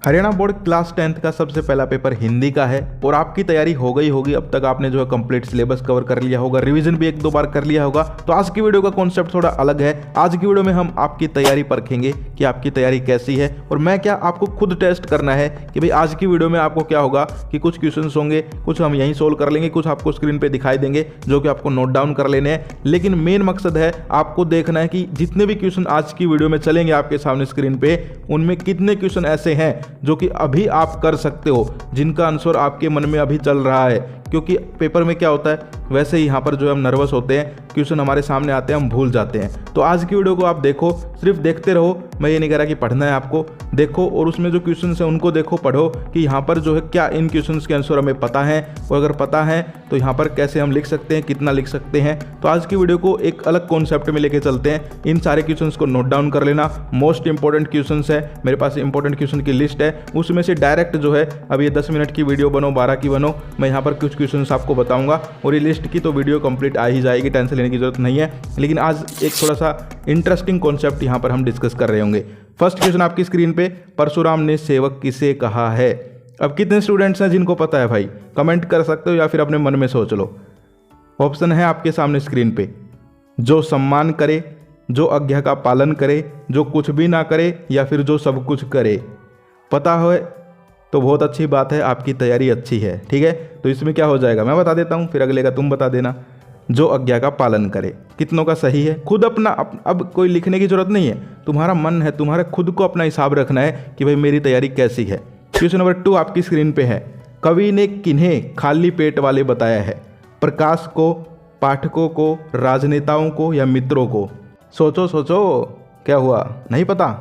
Haryana board class 10th का सबसे पहला पेपर हिंदी का है और आपकी तैयारी हो गई होगी। अब तक आपने जो है कंप्लीट सिलेबस कवर कर लिया होगा, रिवीजन भी एक दो बार कर लिया होगा। तो आज की वीडियो का कॉन्सेप्ट थोड़ा अलग है। आज की वीडियो में हम आपकी तैयारी परखेंगे कि आपकी तैयारी कैसी है और मैं क्या आपको खुद टेस्ट करना है कि भाई आज की वीडियो में आपको क्या होगा कि कुछ क्वेश्चंस होंगे, कुछ हम यहीं सोल्व कर लेंगे, कुछ आपको स्क्रीन पर दिखाई देंगे जो कि आपको नोट डाउन कर लेने हैं। लेकिन मेन मकसद है आपको देखना है कि जितने भी क्वेश्चन आज की वीडियो में चलेंगे आपके सामने स्क्रीन पे, उनमें कितने क्वेश्चन ऐसे हैं जो कि अभी आप कर सकते हो, जिनका आंसर आपके मन में अभी चल रहा है। क्योंकि पेपर में क्या होता है, वैसे ही यहाँ पर जो हम नर्वस होते हैं, क्वेश्चन हमारे सामने आते हैं, हम भूल जाते हैं। तो आज की वीडियो को आप देखो, सिर्फ देखते रहो। मैं ये नहीं कह रहा कि पढ़ना है, आपको देखो और उसमें जो क्वेश्चन है उनको देखो, पढ़ो कि यहाँ पर जो है क्या इन क्वेश्चन के आंसर हमें पता है, और अगर पता है तो यहाँ पर कैसे हम लिख सकते हैं, कितना लिख सकते हैं। तो आज की वीडियो को एक अलग कॉन्सेप्ट में लेके चलते हैं। इन सारे क्वेश्चन को नोट डाउन कर लेना। मोस्ट इंपॉर्टेंट क्वेश्चन है, मेरे पास इंपॉर्टेंट क्वेश्चन की लिस्ट है, उसमें से डायरेक्ट जो है अब ये 10 मिनट की वीडियो बनो, 12 की बनो, मैं यहाँ पर कुछ क्वेश्चन आपको बताऊंगा और ये लिस्ट की तो वीडियो कंप्लीट आ ही जाएगी, टेंशन लेने की जरूरत नहीं है। लेकिन आज एक थोड़ा सा इंटरेस्टिंग कॉन्सेप्ट यहाँ पर हम डिस्कस कर रहे होंगे। फर्स्ट क्वेश्चन आपकी स्क्रीन पे, परशुराम ने सेवक किसे कहा है? अब कितने स्टूडेंट्स हैं जिनको पता है भाई? कमेंट कर सकते हो या फिर अपने मन में सोच लो। ऑप्शन है आपके सामने स्क्रीन पे, जो सम्मान करे, जो आज्ञा का पालन करे, जो कुछ भी ना करे, या फिर जो सब कुछ करे। पता हो तो बहुत अच्छी बात है, आपकी तैयारी अच्छी है। ठीक है, तो इसमें क्या हो जाएगा मैं बता देता हूँ, फिर अगले का तुम बता देना। जो आज्ञा का पालन करे, कितनों का सही है? खुद अपना अब कोई लिखने की जरूरत नहीं है, तुम्हारा मन है, तुम्हारे खुद को अपना हिसाब रखना है कि भाई मेरी तैयारी कैसी है। क्वेश्चन नंबर 2 आपकी स्क्रीन पे है, कवि ने किन्हें खाली पेट वाले बताया है? प्रकाश को, पाठकों को, राजनेताओं को, या मित्रों को? सोचो सोचो, क्या हुआ, नहीं पता?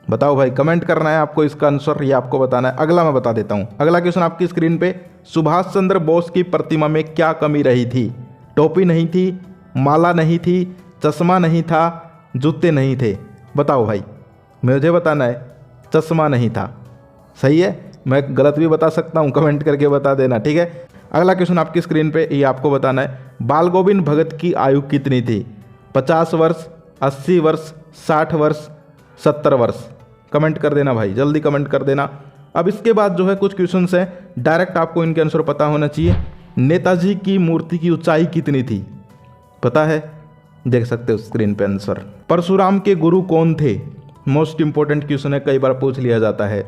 बताओ भाई, कमेंट करना है आपको इसका आंसर, ये आपको बताना है। अगला मैं बता देता हूँ। अगला क्वेश्चन आपकी स्क्रीन पे, सुभाष चंद्र बोस की प्रतिमा में क्या कमी रही थी? टोपी नहीं थी, माला नहीं थी, चश्मा नहीं था, जूते नहीं थे। बताओ भाई, मुझे बताना है। चश्मा नहीं था, सही है। मैं गलत भी बता सकता हूँ, कमेंट करके बता देना। ठीक है, अगला क्वेश्चन आपकी स्क्रीन पे, ये आपको बताना है, बाल गोविंद भगत की आयु कितनी थी? 50 वर्ष, 80 वर्ष, 60 वर्ष, 70 वर्ष? कमेंट कर देना भाई, जल्दी कमेंट कर देना। अब इसके बाद जो है कुछ क्वेश्चंस हैं, डायरेक्ट आपको इनके आंसर पता होना चाहिए। नेताजी की मूर्ति की ऊंचाई कितनी थी? पता है? देख सकते हो स्क्रीन पे आंसर। परशुराम के गुरु कौन थे? मोस्ट इंपोर्टेंट क्वेश्चन है, कई बार पूछ लिया जाता है।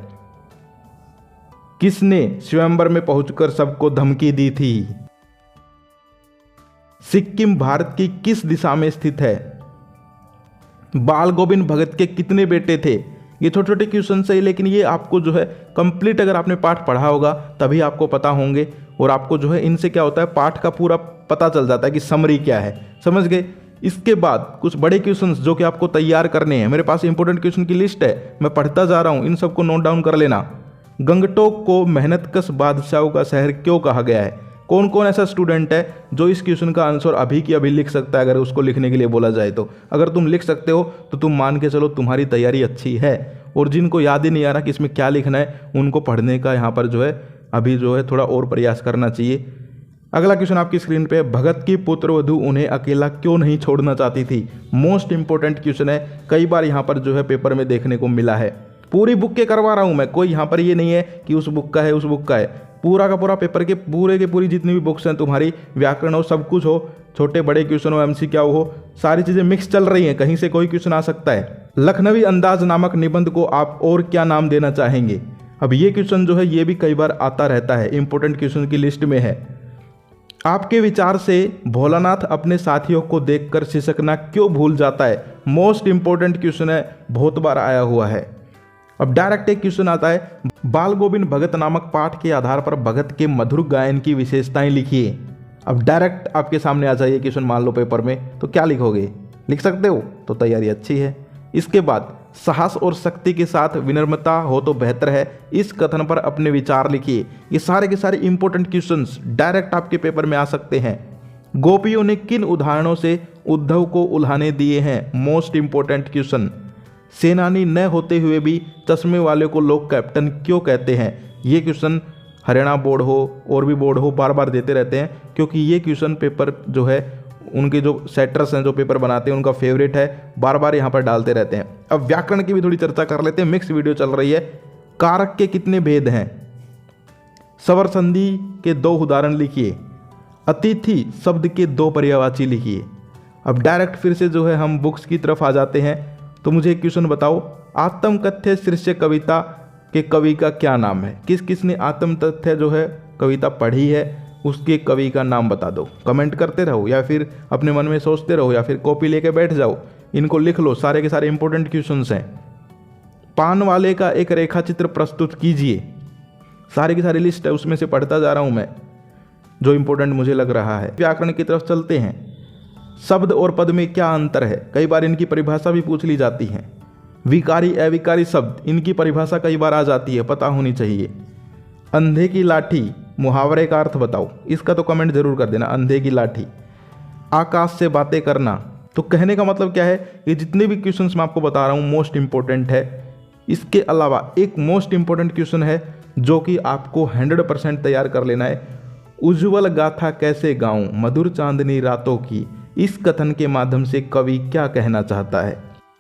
किसने स्वयंवर में पहुंचकर सबको धमकी दी थी? सिक्किम भारत की किस दिशा में स्थित है? बाल गोविंद भगत के कितने बेटे थे? ये छोटे छोटे क्वेश्चन है, लेकिन ये आपको जो है कंप्लीट अगर आपने पाठ पढ़ा होगा तभी आपको पता होंगे। और आपको जो है इनसे क्या होता है, पाठ का पूरा पता चल जाता है कि समरी क्या है, समझ गए। इसके बाद कुछ बड़े क्वेश्चंस जो कि आपको तैयार करने हैं, मेरे पास इंपॉर्टेंट क्वेश्चन की लिस्ट है, मैं पढ़ता जा रहा हूँ, इन सबको नोट डाउन कर लेना। गंगटोक को मेहनतकश बादशाहों का शहर क्यों कहा गया है? कौन कौन ऐसा स्टूडेंट है जो इस क्वेश्चन का आंसर अभी की अभी लिख सकता है, अगर उसको लिखने के लिए बोला जाए तो? अगर तुम लिख सकते हो तो तुम मान के चलो तुम्हारी तैयारी अच्छी है। और जिनको याद ही नहीं आ रहा कि इसमें क्या लिखना है, उनको पढ़ने का यहाँ पर जो है अभी जो है थोड़ा और प्रयास करना चाहिए। अगला क्वेश्चन आपकी स्क्रीन पे, भगत की पुत्रवधू उन्हें अकेला क्यों नहीं छोड़ना चाहती थी? मोस्ट इंपॉर्टेंट क्वेश्चन है, कई बार यहाँ पर जो है पेपर में देखने को मिला है। पूरी बुक के करवा रहा हूँ मैं, कोई यहाँ पर ये नहीं है कि उस बुक का है उस बुक का है, पूरा का पूरा पेपर के पूरी जितनी भी बुक्स हैं तुम्हारी, व्याकरण हो, सब कुछ हो, छोटे बड़े क्वेश्चन हो, MCQ हो, सारी चीज़ें मिक्स चल रही हैं, कहीं से कोई क्वेश्चन आ सकता है। लखनवी अंदाज नामक निबंध को आप और क्या नाम देना चाहेंगे? अब ये क्वेश्चन जो है ये भी कई बार आता रहता है, इंपॉर्टेंट क्वेश्चन की लिस्ट में है। आपके विचार से भोलानाथ अपने साथियों को देखकर सिसकना क्यों भूल जाता है? मोस्ट इंपॉर्टेंट क्वेश्चन है, बहुत बार आया हुआ है। अब डायरेक्ट एक क्वेश्चन आता है, बाल गोविंद भगत नामक पाठ के आधार पर भगत के मधुर गायन की विशेषताएं लिखिए। अब डायरेक्ट आपके सामने आ जाइए क्वेश्चन, मान लो पेपर में, तो क्या लिखोगे? लिख सकते हो तो तैयारी अच्छी है। इसके बाद, साहस और शक्ति के साथ विनम्रता हो तो बेहतर है, इस कथन पर अपने विचार लिखिए। ये सारे के सारे इंपॉर्टेंट क्वेश्चंस डायरेक्ट आपके पेपर में आ सकते हैं। गोपियों ने किन उदाहरणों से उद्धव को उल्हाने दिए हैं? Most important question. सेनानी न होते हुए भी चश्मे वाले को लोग कैप्टन क्यों कहते हैं? ये क्वेश्चन हरियाणा बोर्ड हो और भी बोर्ड हो बार बार देते रहते हैं, क्योंकि ये क्वेश्चन पेपर जो है उनके जो सेटर्स हैं जो पेपर बनाते हैं उनका फेवरेट है, बार बार यहाँ पर डालते रहते हैं। अब व्याकरण की भी थोड़ी चर्चा कर लेते हैं, मिक्स वीडियो चल रही है। कारक के कितने भेद हैं? स्वर संधि के 2 उदाहरण लिखिए। अतिथि शब्द के 2 पर्यायवाची लिखिए। अब डायरेक्ट फिर से जो है हम बुक्स की तरफ आ जाते हैं। तो मुझे एक क्वेश्चन बताओ, आत्मकथ्य शीर्षक कविता के कवि का क्या नाम है? किस किस ने आत्मकथ्य जो है कविता पढ़ी है, उसके कवि का नाम बता दो। कमेंट करते रहो या फिर अपने मन में सोचते रहो या फिर कॉपी लेके बैठ जाओ, इनको लिख लो। सारे के सारे इंपॉर्टेंट क्वेश्चंस हैं। पान वाले का एक रेखा चित्र प्रस्तुत कीजिए। सारी की सारी लिस्ट है, उसमें से पढ़ता जा रहा हूं मैं जो इंपॉर्टेंट मुझे लग रहा है। व्याकरण की तरफ चलते हैं। शब्द और पद में क्या अंतर है? कई बार इनकी परिभाषा भी पूछ ली जाती है। विकारी अविकारी शब्द, इनकी परिभाषा कई बार आ जाती है, पता होनी चाहिए। अंधे की लाठी मुहावरे का अर्थ बताओ। इसका तो कमेंट जरूर कर देना, अंधे की लाठी। आकाश से बातें करना, तो कहने का मतलब क्या है, ये जितने भी क्वेश्चंस मैं आपको बता रहा हूँ मोस्ट इंपॉर्टेंट है। इसके अलावा एक मोस्ट इंपॉर्टेंट क्वेश्चन है जो कि आपको 100% तैयार कर लेना है। उज्ज्वल गाथा कैसे गाऊं मधुर चांदनी रातों की, इस कथन के माध्यम से कवि क्या कहना चाहता है।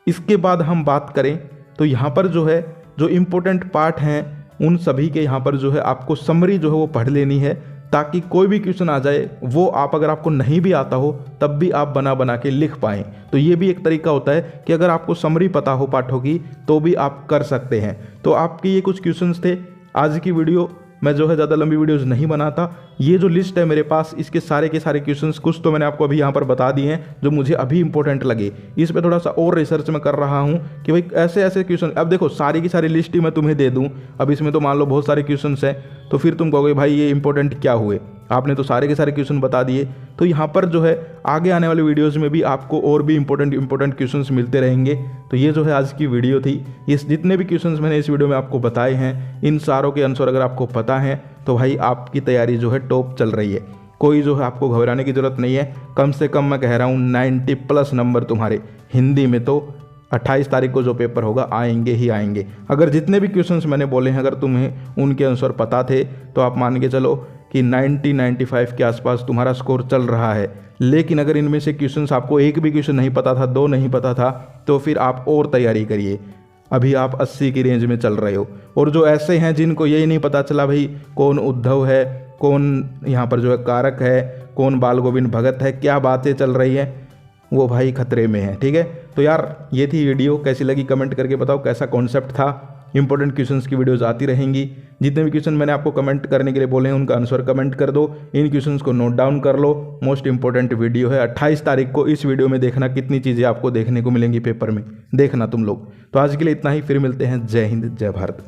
इसके बाद हम बात करें तो यहाँ पर जो है जो इम्पोर्टेंट पार्ट हैं उन सभी के यहाँ पर जो है आपको समरी जो है वो पढ़ लेनी है, ताकि कोई भी क्वेश्चन आ जाए वो आप अगर आपको नहीं भी आता हो तब भी आप बना बना के लिख पाएँ। तो ये भी एक तरीका होता है कि अगर आपको समरी पता हो पाठों की तो भी आप कर सकते हैं। तो आपके ये कुछ क्वेश्चंस थे। आज की वीडियो मैं जो है ज़्यादा लंबी वीडियोज़ नहीं बनाता। ये जो लिस्ट है मेरे पास, इसके सारे के सारे क्वेश्चंस कुछ तो मैंने आपको अभी यहाँ पर बता दिए हैं जो मुझे अभी इंपॉर्टेंट लगे। इस पर थोड़ा सा और रिसर्च मैं कर रहा हूँ कि भाई ऐसे ऐसे क्वेश्चन, अब देखो सारी की सारी लिस्ट ही मैं तुम्हें दे दूँ, अब इसमें तो मान लो बहुत सारे क्वेश्चंस हैं तो फिर तुम कहोगे भाई ये इंपॉर्टेंट क्या हुए, आपने तो सारे के सारे क्वेश्चन बता दिए। तो यहाँ पर जो है आगे आने वाले वीडियोज़ में भी आपको और भी इंपॉर्टेंट क्वेश्चंस मिलते रहेंगे। तो ये जो है आज की वीडियो थी। इस जितने भी क्वेश्चंस मैंने इस वीडियो में आपको बताए हैं, इन सारों के आंसर अगर आपको पता है तो भाई आपकी तैयारी जो है टॉप चल रही है। कोई जो है आपको घबराने की ज़रूरत नहीं है। कम से कम मैं कह रहा हूँ 90+ नंबर तुम्हारे हिंदी में तो 28 तारीख को जो पेपर होगा आएंगे ही आएंगे। अगर जितने भी क्वेश्चंस मैंने बोले हैं अगर तुम्हें उनके आंसर पता थे तो आप मान के चलो कि 90-95 के आसपास तुम्हारा स्कोर चल रहा है। लेकिन अगर इनमें से क्वेश्चंस आपको एक भी क्वेश्चन नहीं पता था, 2 नहीं पता था, तो फिर आप और तैयारी करिए। अभी आप 80 की रेंज में चल रहे हो। और जो ऐसे हैं जिनको यही नहीं पता चला भाई कौन उद्धव है, कौन यहाँ पर जो है कारक है, कौन बाल गोविंद भगत है, क्या बातें चल रही हैं, वो भाई खतरे में है। ठीक है, तो यार ये थी वीडियो, कैसी लगी कमेंट करके बताओ, कैसा कॉन्सेप्ट था। इंपॉर्टेंट क्वेश्चंस की वीडियोस आती रहेंगी। जितने भी क्वेश्चन मैंने आपको कमेंट करने के लिए बोले हैं उनका आंसर कमेंट कर दो। इन क्वेश्चंस को नोट डाउन कर लो। मोस्ट इंपॉर्टेंट वीडियो है 28 तारीख को। इस वीडियो में देखना कितनी चीज़ें आपको देखने को मिलेंगी पेपर में, देखना तुम लोग। तो आज के लिए इतना ही, फिर मिलते हैं। जय हिंद, जय भारत।